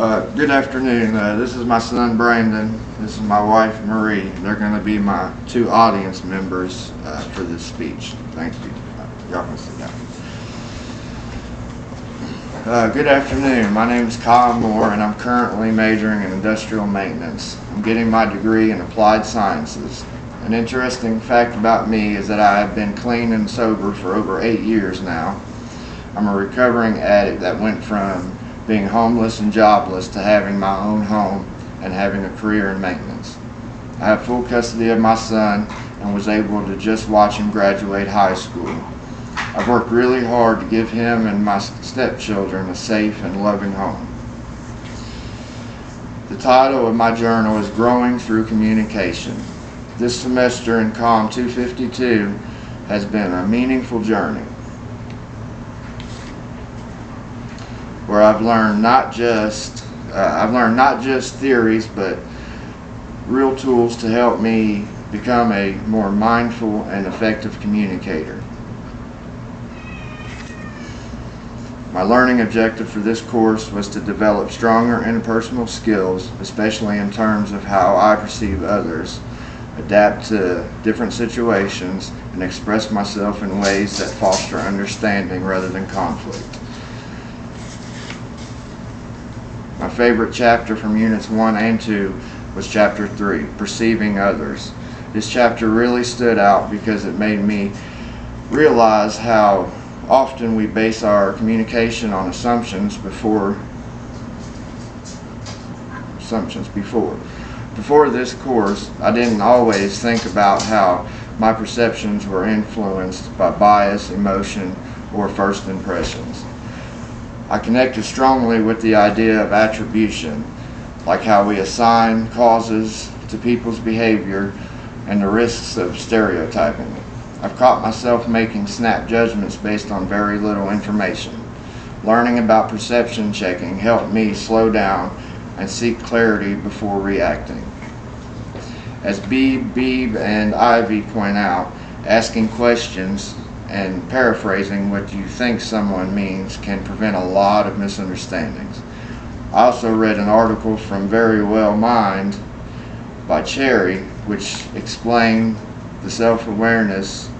Good afternoon. This is my son Brandon. This is my wife Marie. They're going to be my two audience members for this speech. Thank you. Y'all can sit down. Good afternoon. My name is Kyle Moore and I'm currently majoring in industrial maintenance. I'm getting my degree in applied sciences. An interesting fact about me is that I have been clean and sober for over 8 years now. I'm a recovering addict that went from being homeless and jobless to having my own home and having a career in maintenance. I have full custody of my son and was able to just watch him graduate high school. I've worked really hard to give him and my stepchildren a safe and loving home. The title of my journal is Growing Through Communication. This semester in com252 has been a meaningful journey, where I've learned not just theories, but real tools to help me become a more mindful and effective communicator. My learning objective for this course was to develop stronger interpersonal skills, especially in terms of how I perceive others, adapt to different situations, and express myself in ways that foster understanding rather than conflict. My favorite chapter from Units 1 and 2 was Chapter 3, Perceiving Others. This chapter really stood out because it made me realize how often we base our communication on assumptions before. Before this course, I didn't always think about how my perceptions were influenced by bias, emotion, or first impressions. I connected strongly with the idea of attribution, like how we assign causes to people's behavior and the risks of stereotyping. I've caught myself making snap judgments based on very little information. Learning about perception checking helped me slow down and seek clarity before reacting. As Beebe and Ivy point out, asking questions and paraphrasing what you think someone means can prevent a lot of misunderstandings. I also read an article from Very Well Mind by Cherry, which explained the self-awareness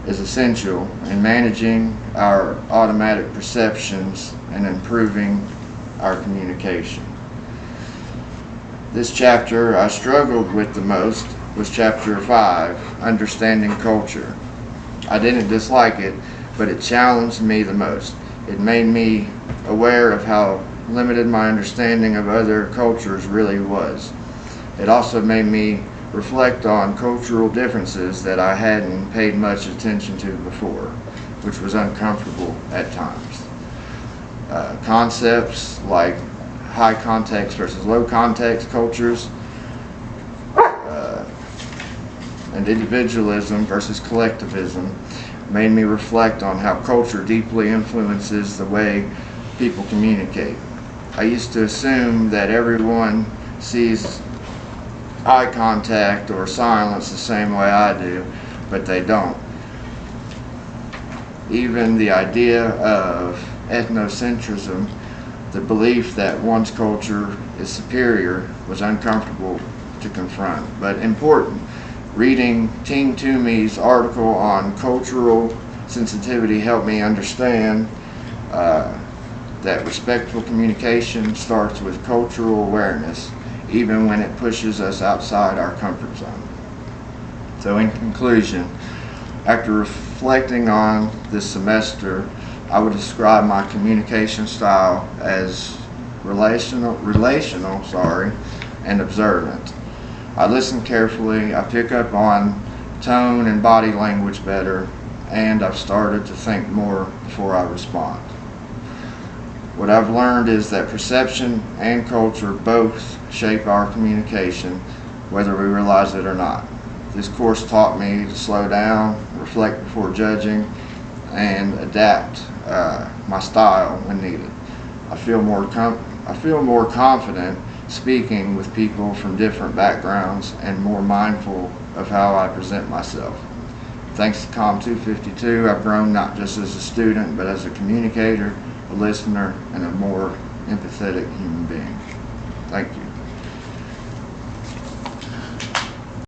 is essential in managing our automatic perceptions and improving our communication. This chapter I struggled with the most was Chapter 5, Understanding Culture. I didn't dislike it, but it challenged me the most. It made me aware of how limited my understanding of other cultures really was. It also made me reflect on cultural differences that I hadn't paid much attention to before, which was uncomfortable at times. Concepts like high context versus low context cultures, and individualism versus collectivism made me reflect on how culture deeply influences the way people communicate. I used to assume that everyone sees eye contact or silence the same way I do, but they don't. Even the idea of ethnocentrism, the belief that one's culture is superior, was uncomfortable to confront, but important. Reading Ting Toomey's article on cultural sensitivity helped me understand that respectful communication starts with cultural awareness, even when it pushes us outside our comfort zone. So in conclusion, after reflecting on this semester, I would describe my communication style as relational, and observant. I listen carefully, I pick up on tone and body language better, and I've started to think more before I respond. What I've learned is that perception and culture both shape our communication, whether we realize it or not. This course taught me to slow down, reflect before judging, and adapt my style when needed. I feel more confident speaking with people from different backgrounds and more mindful of how I present myself. Thanks to com252, I've grown not just as a student, but as a communicator, a listener, and a more empathetic human being. Thank you.